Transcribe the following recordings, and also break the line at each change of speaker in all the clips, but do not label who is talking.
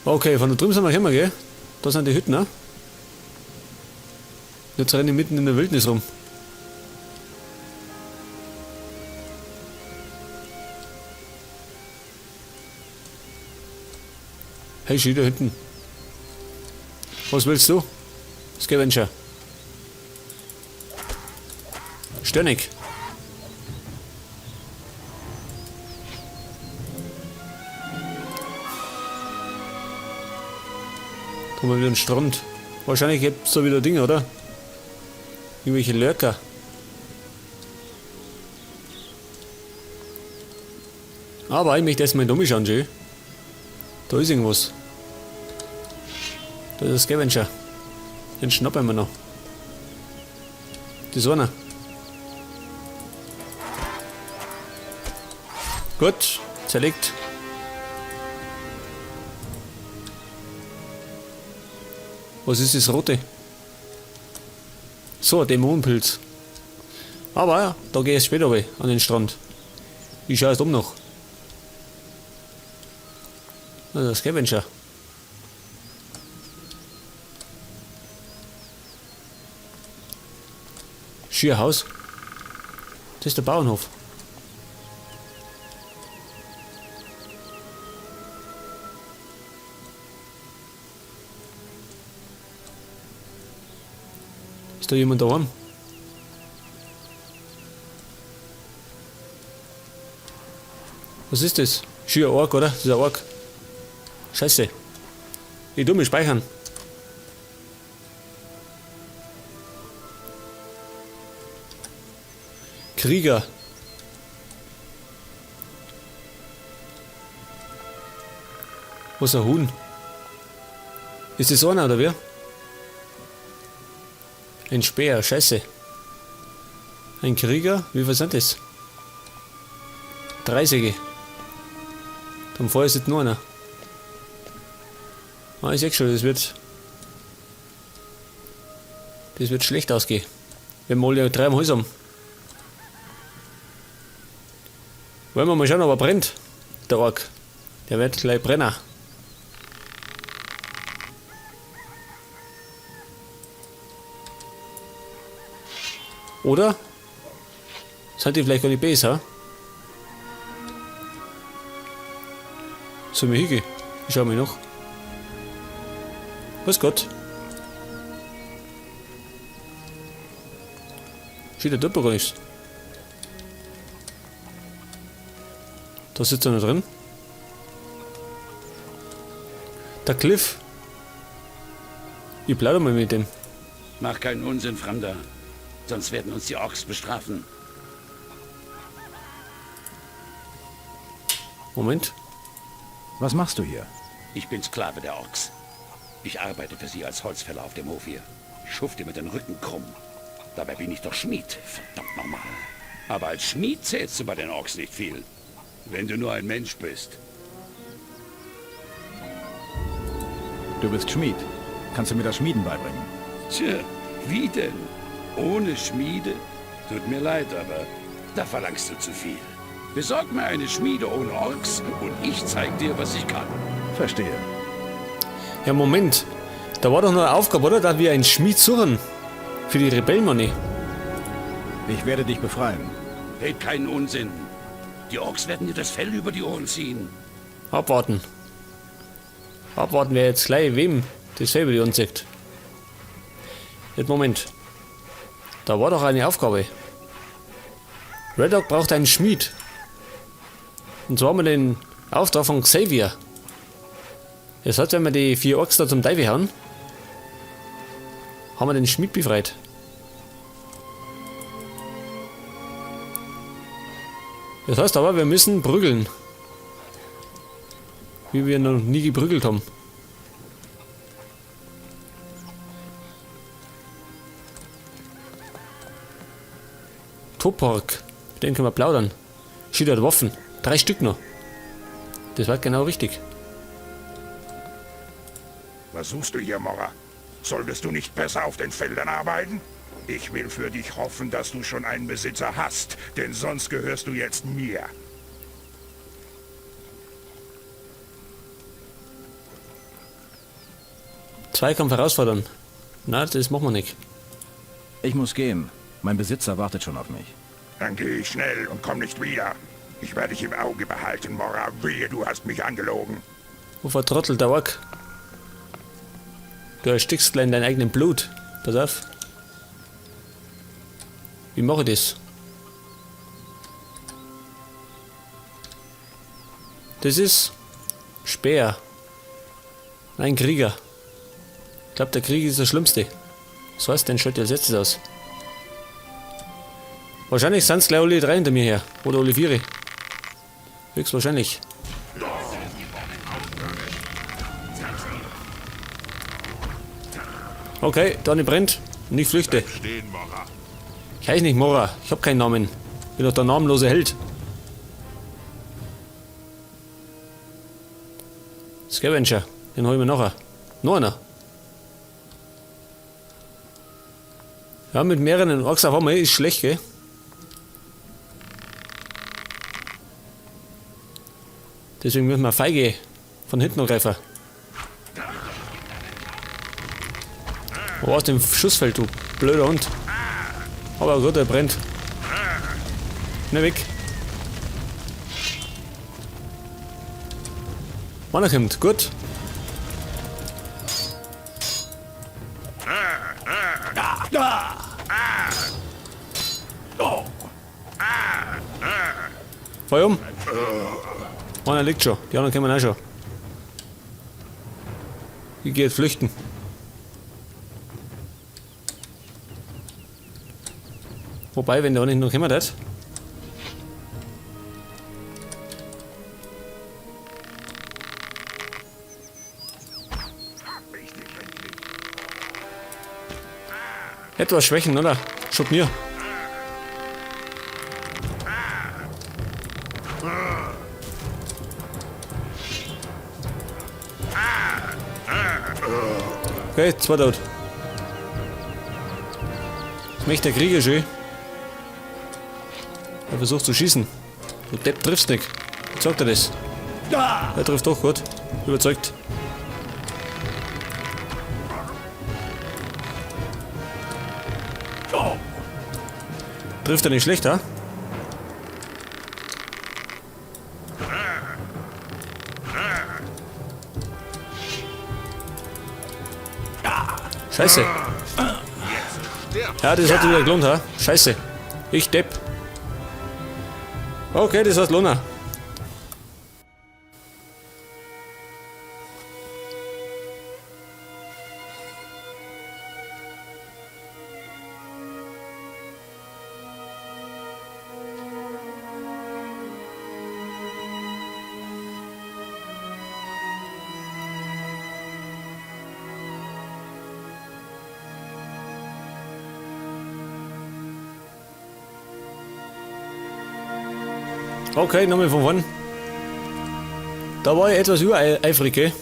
Okay, von da drüben sind wir gekommen, gell? Da sind die Hütten, ne? Jetzt renne ich mitten in der Wildnis rum. Hey, schau da hinten. Was willst du? Scavenger. Stönig. Da haben wir wieder einen Strand. Wahrscheinlich gibt es da wieder Dinge, oder? Irgendwelche Lurker. Aber ich möchte erstmal in Dummi schauen, schön. Da ist irgendwas. Da ist ein Scavenger. Den schnappen wir noch. Das ist einer. Gut, zerlegt. Was ist das Rote? So, ein Dämonenpilz. Aber ja, da gehe ich später an den Strand. Ich schaue erst um noch. Also Scavenger. Schierhaus. Das ist der Bauernhof. Ist da jemand daheim? Was ist das? Schier Ork, oder? Das ist ein Ork. Scheiße. Ich tu mich speichern. Krieger. Was ein Huhn? Ist das einer oder wer? Ein Speer, scheiße. Ein Krieger? Wie viel sind das? 30. Dann vorher ist jetzt nur einer. Ah, ich sehe schon, das wird schlecht ausgehen. Wenn wir alle 3 am Hals haben. Wollen wir mal schauen, ob er brennt. Der Ork. Der wird gleich brennen. Oder? Sind die vielleicht gar nicht besser? Soll ich hingehen? Ich schau mich noch. Grüß Gott. Steht der Doppel gar nichts. Da sitzt einer drin. Der Cliff. Ich plaudere mal mit dem.
Mach keinen Unsinn, Fremder. Sonst werden uns die Orks bestrafen.
Moment.
Was machst du hier?
Ich bin Sklave der Orks. Ich arbeite für sie als Holzfäller auf dem Hof hier. Ich schufte mit den Rücken krumm. Dabei bin ich doch Schmied. Verdammt nochmal. Aber als Schmied zählst du bei den Orks nicht viel. Wenn du nur ein Mensch bist.
Du bist Schmied. Kannst du mir das Schmieden beibringen?
Tja, wie denn? Ohne Schmiede? Tut mir leid, aber da verlangst du zu viel. Besorg mir eine Schmiede ohne Orks und ich zeig dir, was ich kann.
Verstehe.
Ja, Moment. Da war doch noch eine Aufgabe, oder? Da wir einen Schmied suchen. Für die Rebellenmoney.
Ich werde dich befreien.
Red keinen Unsinn. Die Orks werden dir das Fell über die Ohren ziehen.
Abwarten. Abwarten, wer jetzt gleich wem das Fell über die Ohren zieht. Jetzt Moment. Da war doch eine Aufgabe. Red Dog braucht einen Schmied. Und so haben wir den Auftrag von Xavier. Das heißt, wenn wir die 4 Orks da zum Teufel hauen, haben wir den Schmied befreit. Das heißt aber, wir müssen prügeln. Wie wir noch nie geprügelt haben. Topork. Mit dem können wir plaudern. Steht hat Waffen. 3 Stück noch. Das war genau richtig.
Was suchst du hier, Morra? Solltest du nicht besser auf den Feldern arbeiten? Ich will für dich hoffen, dass du schon einen Besitzer hast, denn sonst gehörst du jetzt mir.
Zweikampf herausfordern. Na, das machen wir nicht.
Ich muss gehen. Mein Besitzer wartet schon auf mich.
Dann geh ich schnell und komm nicht wieder. Ich werde dich im Auge behalten, Mora. Wehe, du hast mich angelogen.
Wo vertrottelt der Ork? Du erstickst gleich in deinem eigenen Blut. Pass auf. Wie mache ich das? Das ist Speer. Nein, Krieger. Ich glaube, der Krieg ist das Schlimmste. Was heißt denn, schaut ihr als letztes aus? Wahrscheinlich sind es gleich alle drei hinter mir her. Oder alle vier. Höchstwahrscheinlich. Okay, da nicht brennt. Und ich flüchte. Ich heiße nicht Mora. Ich habe keinen Namen. Bin doch der namenlose Held. Scavenger. Den hol ich mir nachher. Noch einer. Ja, mit mehreren Orks auf einmal ist schlecht, gell? Deswegen müssen wir feige von hinten angreifen. Oh, aus dem Schussfeld, du blöder Hund. Aber gut, er brennt. Ne, weg. Wann kommt, gut. Feuer um. Einer liegt schon, die anderen kommen auch schon. Ich gehe jetzt flüchten. Wobei, wenn der nicht noch kommen hat. Etwas Schwächen, oder? Schub mir. Okay, zwei tot. Das möchte der Krieger schön. Er versucht zu schießen. Du Depp triffst nicht. Jetzt sagt er das. Er trifft doch gut. Überzeugt. Trifft er nicht schlecht, ha? Scheiße. Ja, das hat wieder gelohnt, ha? Scheiße. Ich Depp. Okay, das heißt Lona. Okay, nochmal von vorn. Da war ich etwas übereifrig, gell?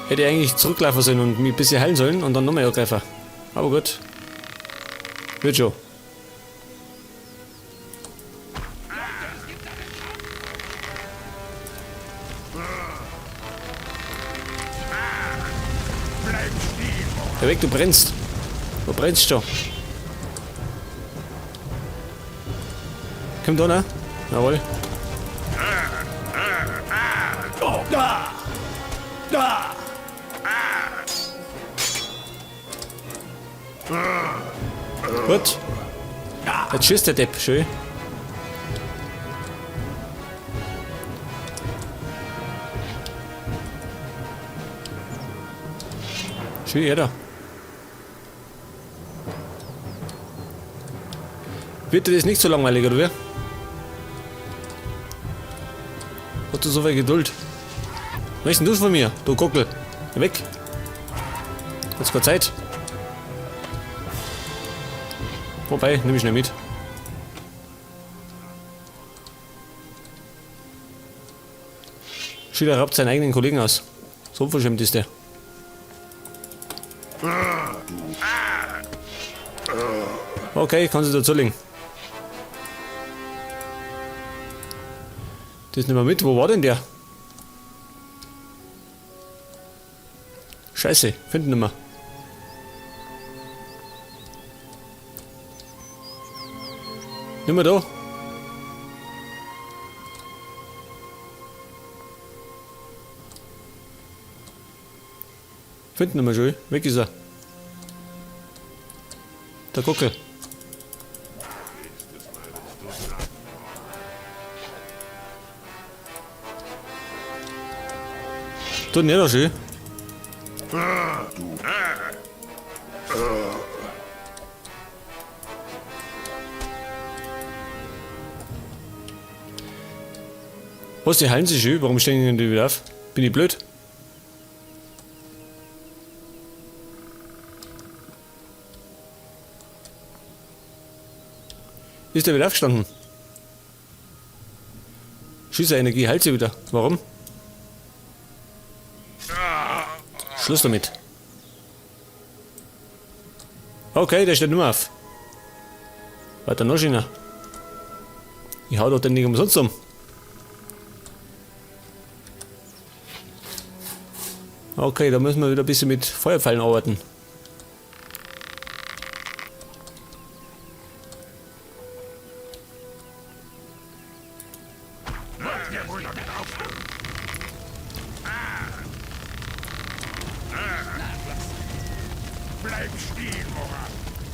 Hätte ich eigentlich zurücklaufen sollen und mich ein bisschen heilen sollen und dann nochmal angreifen. Aber gut. Wird schon. Geh weg, du brennst. Du brennst schon. Kommt da, ne? Jawohl. Gut. Jetzt schießt der Depp, schön. Schön, jeder. Wird dir das nicht so langweilig, oder wie? Hast du so viel Geduld? Was möchtest du von mir, du Gockel? Geh weg. Jetzt keine Zeit. Wobei, nimm ich nicht mit. Schüler raubt seinen eigenen Kollegen aus. So unverschämt ist der. Okay, kann sie dazu legen. Das nehmen wir mit. Wo war denn der? Scheiße, finden nicht mehr. Nicht mehr da. Finden nicht mehr schon. Weg ist er. Der Guckel. Tut nicht schön. Was, die heilen sich schön? Warum stehen die wieder auf? Bin ich blöd? Ist der wieder aufgestanden? Schießerenergie heilt sie wieder. Warum? Schluss damit. Okay, der steht nicht mehr auf. Weiter noch schöner. Ich hau doch den nicht umsonst um. Okay, da müssen wir wieder ein bisschen mit Feuerpfeilen arbeiten.
Bleib stehen, Mora.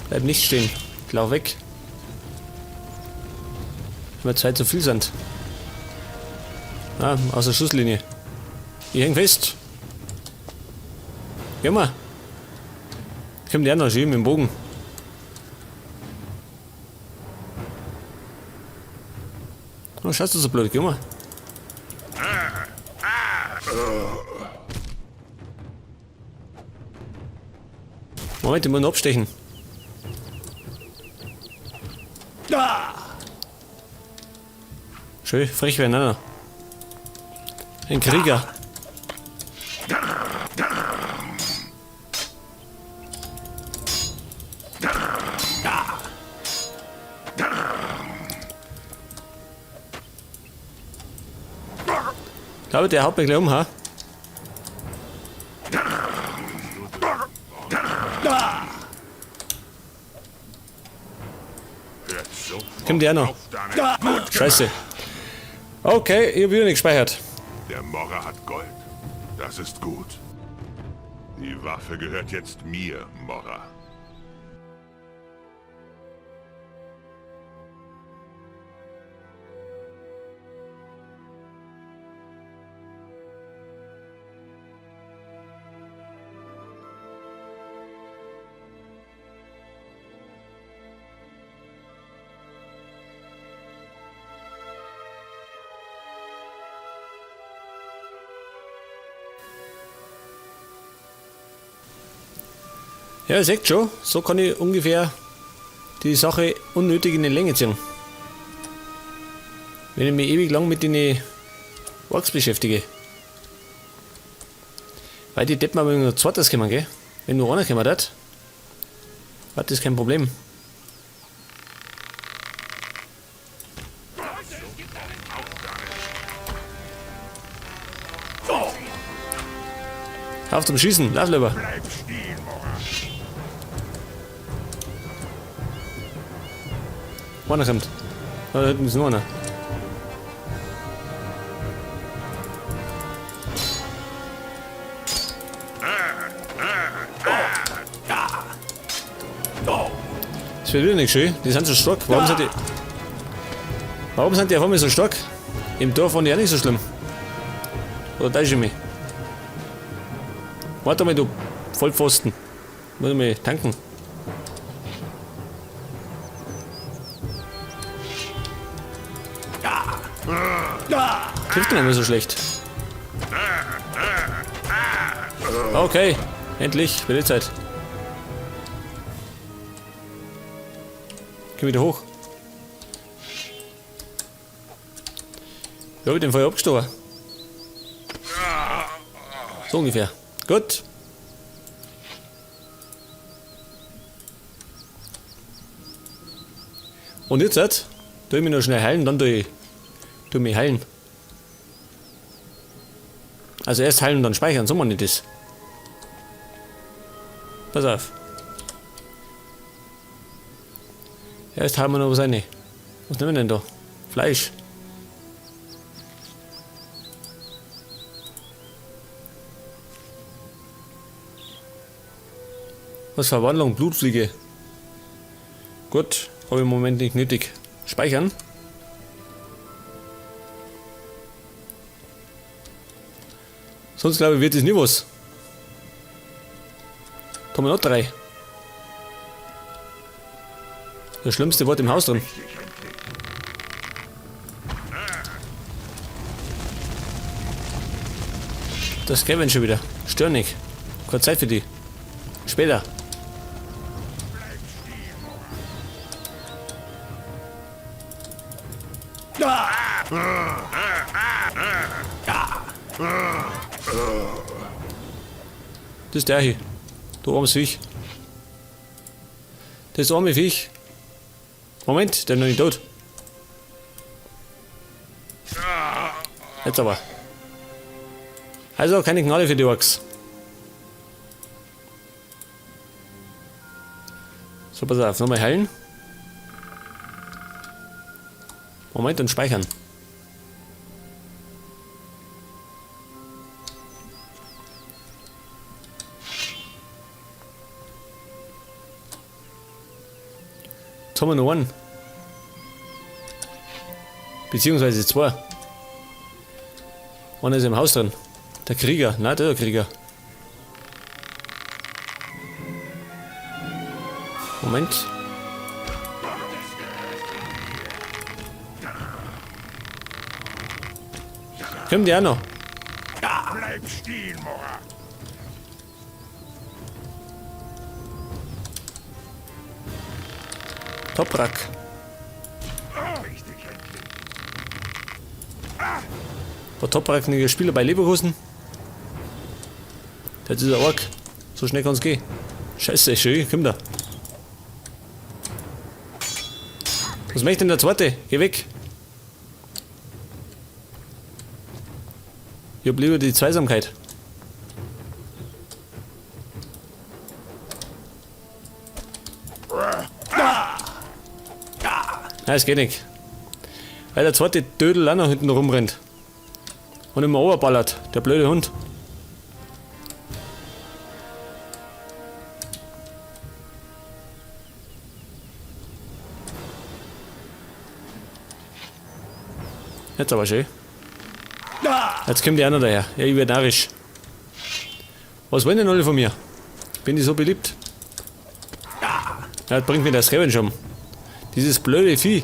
Bleib nicht stehen. Ich lauf weg. Immer Zeit zu viel Sand. Ah, aus der Schusslinie. Ich häng fest. Geh mal. Kommt der noch schön mit dem Bogen. Oh, schaust du so blöd, geh mal. Moment, ich muss ihn abstechen. Schön, frech werden, einer. Ein Krieger. Ich glaube, der haut mich gleich um, ha? Kommt der noch? Scheiße. Okay, ich hab wieder nicht gespeichert.
Der Mora hat Gold. Das ist gut. Die Waffe gehört jetzt mir, Mora.
Ja, ihr seht schon, so kann ich ungefähr die Sache unnötig in die Länge ziehen. Wenn ich mich ewig lang mit den Orks beschäftige. Weil die Deppen aber nur zweites kommen, gell? Wenn nur einer kommen hat, hat das kein Problem. Auf zum Schießen, lauf lieber.
Bleib stehen, Mora.
Einer kommt. Da hinten ist noch einer. Das wird wieder nicht schön. Die sind so stark. Warum sind die auf einmal so stark? Im Dorf waren die auch nicht so schlimm. Oder täusche ich mich? Warte mal, du Vollpfosten. Muss ich mal tanken. Trifft nicht mehr so schlecht. Okay, endlich, wird die Zeit. Geh wieder hoch. Ich habe den Feuer abgestoßen. So ungefähr. Gut. Und jetzt tue ich mich noch schnell heilen, dann tue ich mich heilen. Also erst heilen und dann speichern, so man nicht das. Pass auf. Erst haben wir noch was rein. Was nehmen wir denn da? Fleisch. Was Verwandlung? Blutfliege. Gut, habe ich im Moment nicht nötig. Speichern. Sonst glaube ich, wird es nie was. Da haben wir noch 3. Das schlimmste Wort im Haus drin. Das Kevin schon wieder. Stör nicht. Keine Zeit für die. Später. Das ist der hier. Du armes Viech. Das arme Viech. Moment, der ist noch nicht tot. Jetzt aber. Also keine Gnade für die Orks. So, pass auf, nochmal heilen. Moment und speichern. Jetzt haben wir noch einen. Beziehungsweise 2. Einer ist im Haus drin. Der Krieger. Nein, der Krieger. Moment. Kommt der auch noch?
Bleib stehen, Mora.
Toprak. War Toprak ein Spieler bei Leverkusen? Das ist ein Ork. So schnell kann es gehen. Scheiße, schön, komm da. Was möchte denn der zweite? Geh weg. Ich hab lieber die Zweisamkeit. Nein, es geht nicht. Weil der zweite Dödel auch noch hinten rumrennt. Und immer overballert, der blöde Hund. Jetzt aber schön. Jetzt kommt die einer daher. Ja, ich werde narrisch. Was wollen denn alle von mir? Bin ich so beliebt? Ja, das bringt mir das Revenge um. Dieses blöde Vieh.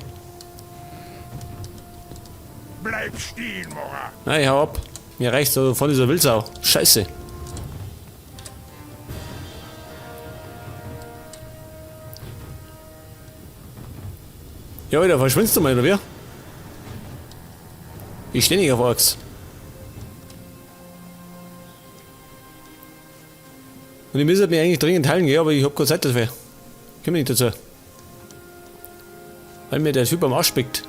Bleib stehen, Mora.
Nein, hau ab. Mir reicht's so von dieser Wildsau. Scheiße. Ja, Alter, verschwindest du mal, oder wie? Ich steh nicht auf Orks. Und ich müsste mich eigentlich dringend heilen gehen, aber ich hab keine Zeit dafür. Ich komm nicht dazu. Weil mir der Typ am Arsch spickt.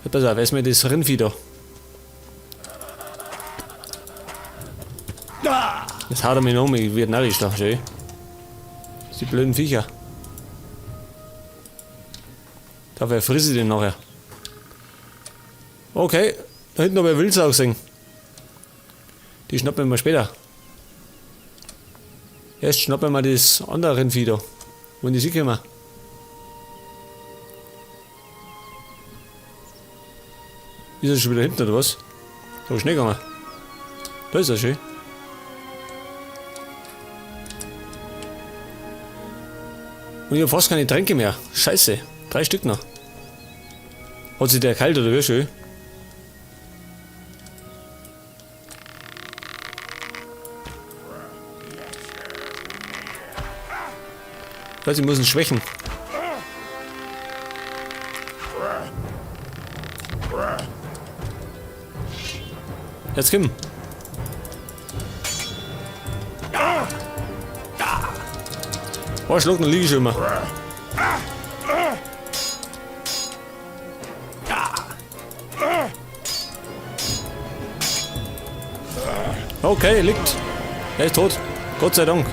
Ja, pass auf, erstmal das Rindvieh da. Das haut er mich noch um, ich werde narrisch da, schön. Die blöden Viecher. Dafür frisse ich den nachher. Okay, da hinten habe ich Wildsau gesehen. Die schnappen wir mal später. Erst schnappen wir mal das andere Rindvieh da. Wenn die sie kommen. Ist er schon wieder hinten oder was? Da ist schnell gegangen. Da ist er schön. Und ich hab fast keine Tränke mehr. Scheiße. 3 Stück noch. Hat sich der kalt oder wie schön? Ich weiß, ich muss ihn schwächen. Jetzt komm. Oh, schluck, dann liege ich schon immer. Okay, liegt. Er ist tot. Gott sei Dank.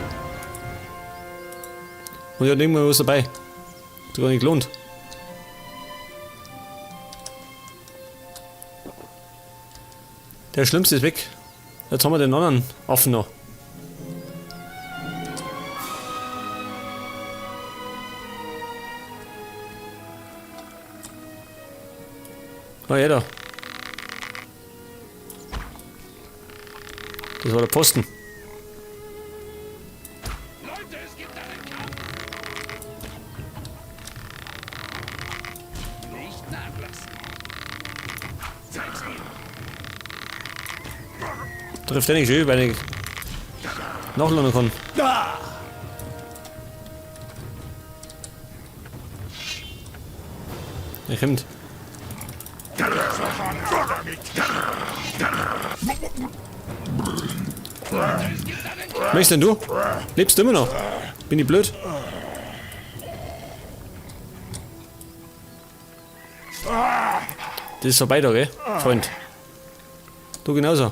Und er hat irgendwann was dabei. Hat gar nicht gelohnt. Der Schlimmste ist weg. Jetzt haben wir den anderen Affen noch. Ah, ja, da. Das war der Posten.
Leute, es gibt einen Kampf! Nicht nachlassen. Zeig's mir.
Trifft er nicht schön, weil ich nachladen kann. Er kommt. Möchtest denn du? Lebst du immer noch? Bin ich blöd? Das ist vorbei da, gell, Freund? Du genauso.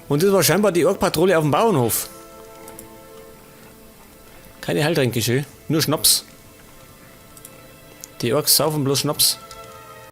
Und das war scheinbar die Ork-Patrouille auf dem Bauernhof. Keine Heiltränke, schön. Nur Schnaps. Die Orks saufen bloß Schnaps.